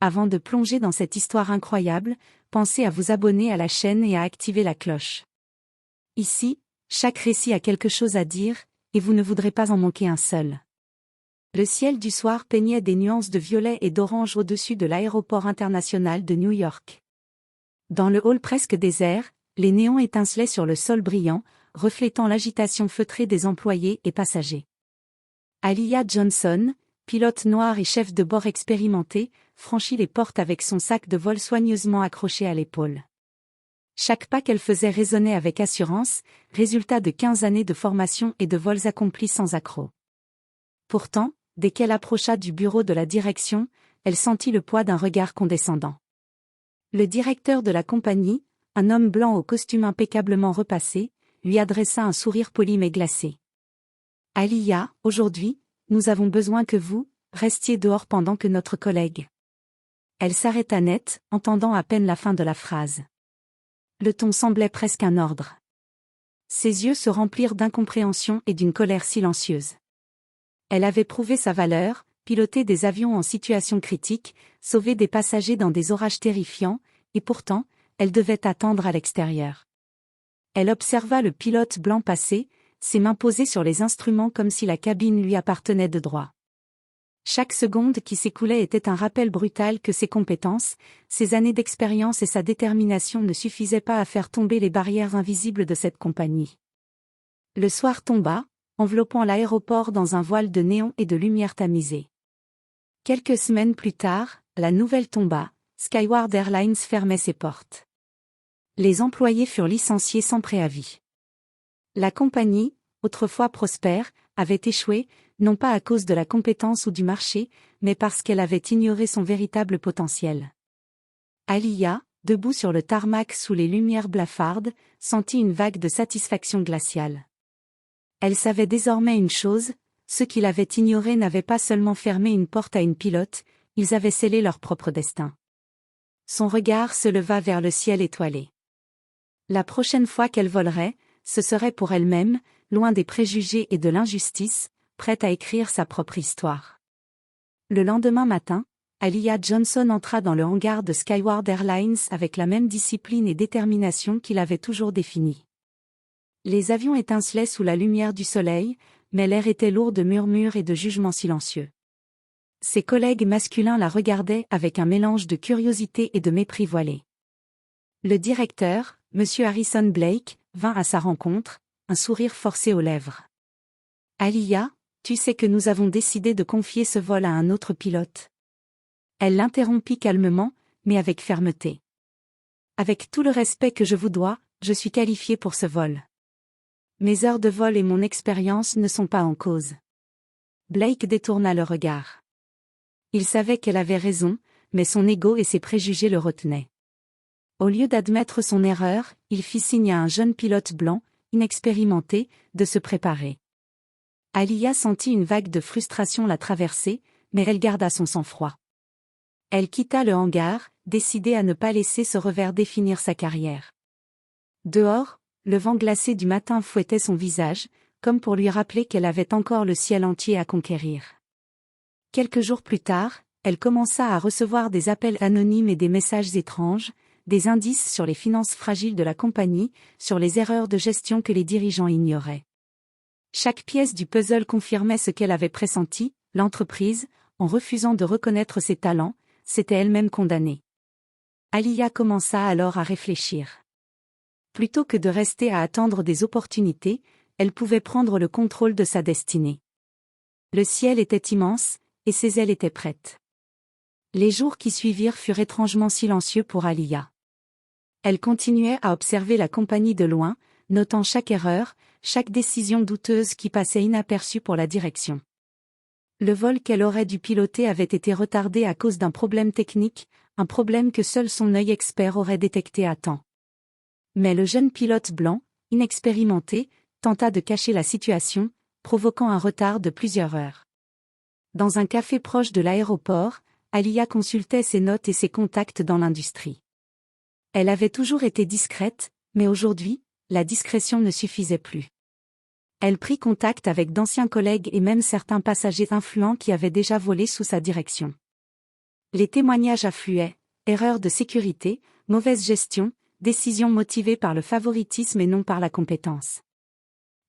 Avant de plonger dans cette histoire incroyable, pensez à vous abonner à la chaîne et à activer la cloche. Ici, chaque récit a quelque chose à dire, et vous ne voudrez pas en manquer un seul. Le ciel du soir peignait des nuances de violet et d'orange au-dessus de l'aéroport international de New York. Dans le hall presque désert, les néons étincelaient sur le sol brillant, reflétant l'agitation feutrée des employés et passagers. Aliyah Johnson, pilote noire et chef de bord expérimenté, franchit les portes avec son sac de vol soigneusement accroché à l'épaule. Chaque pas qu'elle faisait résonnait avec assurance, résultat de 15 années de formation et de vols accomplis sans accroc. Pourtant, dès qu'elle approcha du bureau de la direction, elle sentit le poids d'un regard condescendant. Le directeur de la compagnie, un homme blanc au costume impeccablement repassé, lui adressa un sourire poli mais glacé. « Aliyah, aujourd'hui, nous avons besoin que vous, restiez dehors pendant que notre collègue... » Elle s'arrêta net, entendant à peine la fin de la phrase. Le ton semblait presque un ordre. Ses yeux se remplirent d'incompréhension et d'une colère silencieuse. Elle avait prouvé sa valeur, piloté des avions en situation critique, sauvé des passagers dans des orages terrifiants, et pourtant, elle devait attendre à l'extérieur. Elle observa le pilote blanc passer, ses mains posées sur les instruments comme si la cabine lui appartenait de droit. Chaque seconde qui s'écoulait était un rappel brutal que ses compétences, ses années d'expérience et sa détermination ne suffisaient pas à faire tomber les barrières invisibles de cette compagnie. Le soir tomba, enveloppant l'aéroport dans un voile de néon et de lumière tamisée. Quelques semaines plus tard, la nouvelle tomba, Skyward Airlines fermait ses portes. Les employés furent licenciés sans préavis. La compagnie, autrefois prospère, avait échoué, non pas à cause de la compétence ou du marché, mais parce qu'elle avait ignoré son véritable potentiel. Aliyah, debout sur le tarmac sous les lumières blafardes, sentit une vague de satisfaction glaciale. Elle savait désormais une chose, ceux qui l'avaient ignoré n'avaient pas seulement fermé une porte à une pilote, ils avaient scellé leur propre destin. Son regard se leva vers le ciel étoilé. La prochaine fois qu'elle volerait, ce serait pour elle-même, loin des préjugés et de l'injustice, prête à écrire sa propre histoire. Le lendemain matin, Aliyah Johnson entra dans le hangar de Skyward Airlines avec la même discipline et détermination qu'il avait toujours définie. Les avions étincelaient sous la lumière du soleil, mais l'air était lourd de murmures et de jugements silencieux. Ses collègues masculins la regardaient avec un mélange de curiosité et de mépris voilé. Le directeur, M. Harrison Blake, vint à sa rencontre, un sourire forcé aux lèvres. « Aliyah, tu sais que nous avons décidé de confier ce vol à un autre pilote. » Elle l'interrompit calmement, mais avec fermeté. « Avec tout le respect que je vous dois, je suis qualifiée pour ce vol. Mes heures de vol et mon expérience ne sont pas en cause. » Blake détourna le regard. Il savait qu'elle avait raison, mais son ego et ses préjugés le retenaient. Au lieu d'admettre son erreur, il fit signe à un jeune pilote blanc, inexpérimenté, de se préparer. Aliyah sentit une vague de frustration la traverser, mais elle garda son sang-froid. Elle quitta le hangar, décidée à ne pas laisser ce revers définir sa carrière. Dehors, le vent glacé du matin fouettait son visage, comme pour lui rappeler qu'elle avait encore le ciel entier à conquérir. Quelques jours plus tard, elle commença à recevoir des appels anonymes et des messages étranges, des indices sur les finances fragiles de la compagnie, sur les erreurs de gestion que les dirigeants ignoraient. Chaque pièce du puzzle confirmait ce qu'elle avait pressenti, l'entreprise, en refusant de reconnaître ses talents, s'était elle-même condamnée. Aliyah commença alors à réfléchir. Plutôt que de rester à attendre des opportunités, elle pouvait prendre le contrôle de sa destinée. Le ciel était immense, et ses ailes étaient prêtes. Les jours qui suivirent furent étrangement silencieux pour Aliyah. Elle continuait à observer la compagnie de loin, notant chaque erreur, chaque décision douteuse qui passait inaperçue pour la direction. Le vol qu'elle aurait dû piloter avait été retardé à cause d'un problème technique, un problème que seul son œil expert aurait détecté à temps. Mais le jeune pilote blanc, inexpérimenté, tenta de cacher la situation, provoquant un retard de plusieurs heures. Dans un café proche de l'aéroport, Aliyah consultait ses notes et ses contacts dans l'industrie. Elle avait toujours été discrète, mais aujourd'hui, la discrétion ne suffisait plus. Elle prit contact avec d'anciens collègues et même certains passagers influents qui avaient déjà volé sous sa direction. Les témoignages affluaient, erreurs de sécurité, mauvaise gestion, décisions motivées par le favoritisme et non par la compétence.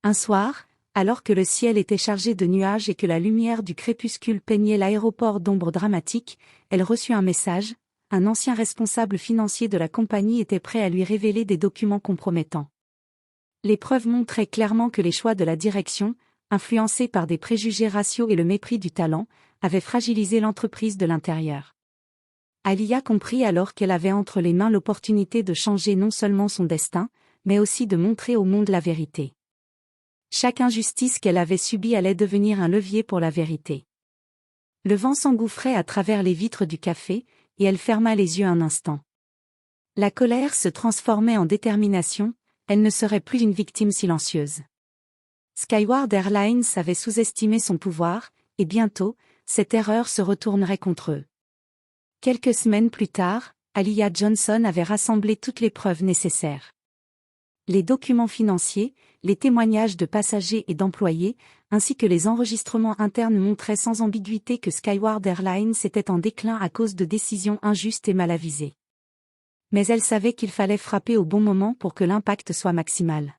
Un soir, alors que le ciel était chargé de nuages et que la lumière du crépuscule peignait l'aéroport d'ombres dramatiques, elle reçut un message. Un ancien responsable financier de la compagnie était prêt à lui révéler des documents compromettants. Les preuves montraient clairement que les choix de la direction, influencés par des préjugés raciaux et le mépris du talent, avaient fragilisé l'entreprise de l'intérieur. Alia comprit alors qu'elle avait entre les mains l'opportunité de changer non seulement son destin, mais aussi de montrer au monde la vérité. Chaque injustice qu'elle avait subie allait devenir un levier pour la vérité. Le vent s'engouffrait à travers les vitres du café, et elle ferma les yeux un instant. La colère se transformait en détermination, elle ne serait plus une victime silencieuse. Skyward Airlines avait sous-estimé son pouvoir, et bientôt, cette erreur se retournerait contre eux. Quelques semaines plus tard, Alia Johnson avait rassemblé toutes les preuves nécessaires. Les documents financiers, les témoignages de passagers et d'employés, ainsi que les enregistrements internes montraient sans ambiguïté que Skyward Airlines était en déclin à cause de décisions injustes et mal avisées. Mais elle savait qu'il fallait frapper au bon moment pour que l'impact soit maximal.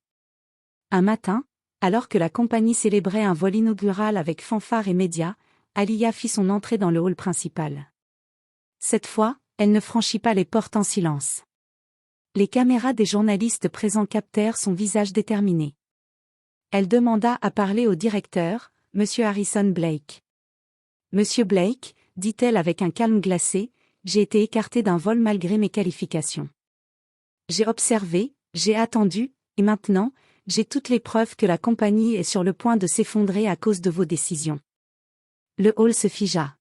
Un matin, alors que la compagnie célébrait un vol inaugural avec fanfare et médias, Alia fit son entrée dans le hall principal. Cette fois, elle ne franchit pas les portes en silence. Les caméras des journalistes présents captèrent son visage déterminé. Elle demanda à parler au directeur, M. Harrison Blake. « Monsieur Blake, dit-elle avec un calme glacé, j'ai été écartée d'un vol malgré mes qualifications. J'ai observé, j'ai attendu, et maintenant, j'ai toutes les preuves que la compagnie est sur le point de s'effondrer à cause de vos décisions. » Le hall se figea.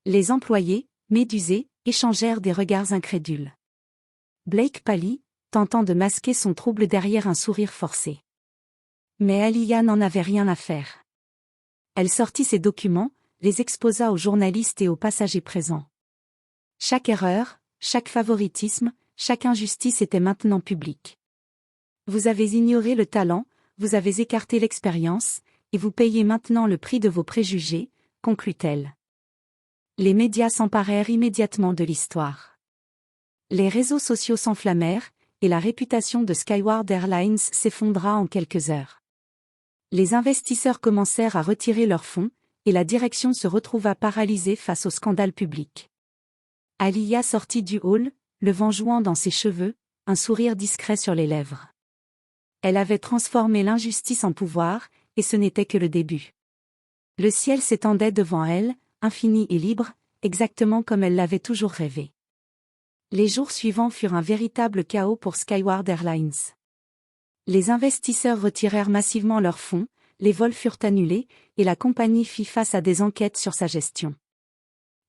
Les employés, médusés, échangèrent des regards incrédules. Blake pâlit, tentant de masquer son trouble derrière un sourire forcé. Mais Alia n'en avait rien à faire. Elle sortit ses documents, les exposa aux journalistes et aux passagers présents. Chaque erreur, chaque favoritisme, chaque injustice était maintenant publique. Vous avez ignoré le talent, vous avez écarté l'expérience, et vous payez maintenant le prix de vos préjugés, conclut-elle. Les médias s'emparèrent immédiatement de l'histoire. Les réseaux sociaux s'enflammèrent, et la réputation de Skyward Airlines s'effondra en quelques heures. Les investisseurs commencèrent à retirer leurs fonds, et la direction se retrouva paralysée face au scandale public. Alia sortit du hall, le vent jouant dans ses cheveux, un sourire discret sur les lèvres. Elle avait transformé l'injustice en pouvoir, et ce n'était que le début. Le ciel s'étendait devant elle, infini et libre, exactement comme elle l'avait toujours rêvé. Les jours suivants furent un véritable chaos pour Skyward Airlines. Les investisseurs retirèrent massivement leurs fonds, les vols furent annulés, et la compagnie fit face à des enquêtes sur sa gestion.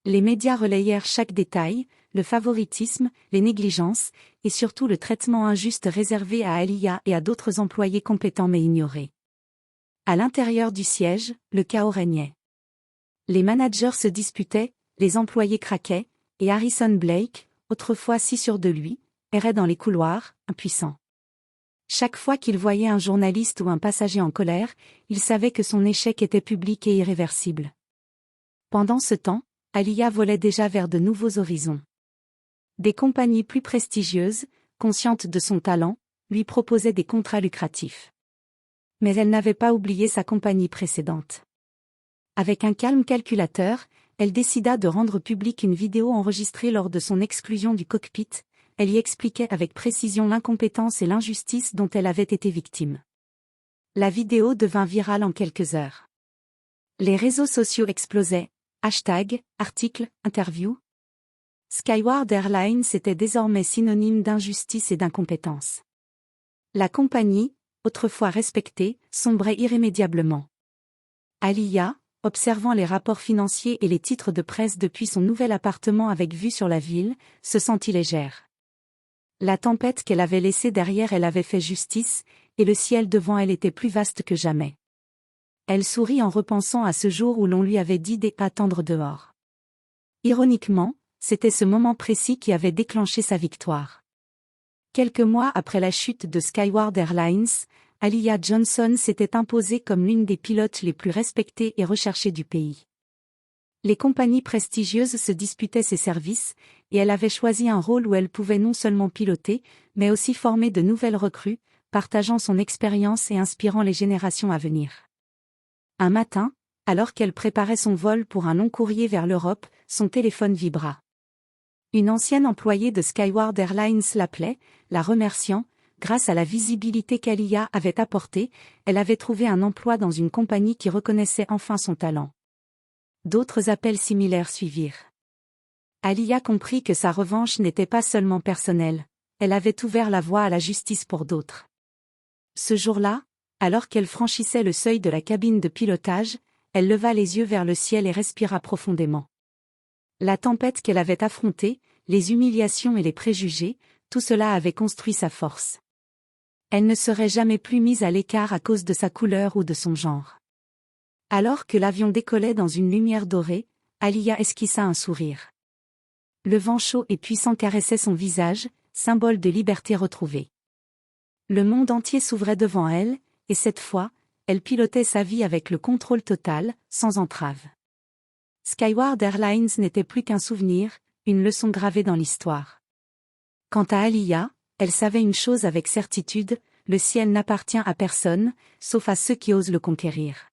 Les médias relayèrent chaque détail, le favoritisme, les négligences, et surtout le traitement injuste réservé à Alia et à d'autres employés compétents mais ignorés. À l'intérieur du siège, le chaos régnait. Les managers se disputaient, les employés craquaient, et Harrison Blake, autrefois si sûr de lui, errait dans les couloirs, impuissant. Chaque fois qu'il voyait un journaliste ou un passager en colère, il savait que son échec était public et irréversible. Pendant ce temps, Alia volait déjà vers de nouveaux horizons. Des compagnies plus prestigieuses, conscientes de son talent, lui proposaient des contrats lucratifs. Mais elle n'avait pas oublié sa compagnie précédente. Avec un calme calculateur, elle décida de rendre publique une vidéo enregistrée lors de son exclusion du cockpit. Elle y expliquait avec précision l'incompétence et l'injustice dont elle avait été victime. La vidéo devint virale en quelques heures. Les réseaux sociaux explosaient, hashtag, articles, interviews. Skyward Airlines était désormais synonyme d'injustice et d'incompétence. La compagnie, autrefois respectée, sombrait irrémédiablement. Alia, observant les rapports financiers et les titres de presse depuis son nouvel appartement avec vue sur la ville, se sentit légère. La tempête qu'elle avait laissée derrière elle avait fait justice, et le ciel devant elle était plus vaste que jamais. Elle sourit en repensant à ce jour où l'on lui avait dit d'attendre dehors. Ironiquement, c'était ce moment précis qui avait déclenché sa victoire. Quelques mois après la chute de Skyward Airlines, Alia Johnson s'était imposée comme l'une des pilotes les plus respectées et recherchées du pays. Les compagnies prestigieuses se disputaient ses services, et elle avait choisi un rôle où elle pouvait non seulement piloter, mais aussi former de nouvelles recrues, partageant son expérience et inspirant les générations à venir. Un matin, alors qu'elle préparait son vol pour un long courrier vers l'Europe, son téléphone vibra. Une ancienne employée de Skyward Airlines l'appelait, la remerciant. Grâce à la visibilité qu'Alia avait apportée, elle avait trouvé un emploi dans une compagnie qui reconnaissait enfin son talent. D'autres appels similaires suivirent. Alia comprit que sa revanche n'était pas seulement personnelle, elle avait ouvert la voie à la justice pour d'autres. Ce jour-là, alors qu'elle franchissait le seuil de la cabine de pilotage, elle leva les yeux vers le ciel et respira profondément. La tempête qu'elle avait affrontée, les humiliations et les préjugés, tout cela avait construit sa force. Elle ne serait jamais plus mise à l'écart à cause de sa couleur ou de son genre. Alors que l'avion décollait dans une lumière dorée, Alia esquissa un sourire. Le vent chaud et puissant caressait son visage, symbole de liberté retrouvée. Le monde entier s'ouvrait devant elle, et cette fois, elle pilotait sa vie avec le contrôle total, sans entrave. Skyward Airlines n'était plus qu'un souvenir, une leçon gravée dans l'histoire. Quant à Alia, elle savait une chose avec certitude, le ciel n'appartient à personne, sauf à ceux qui osent le conquérir.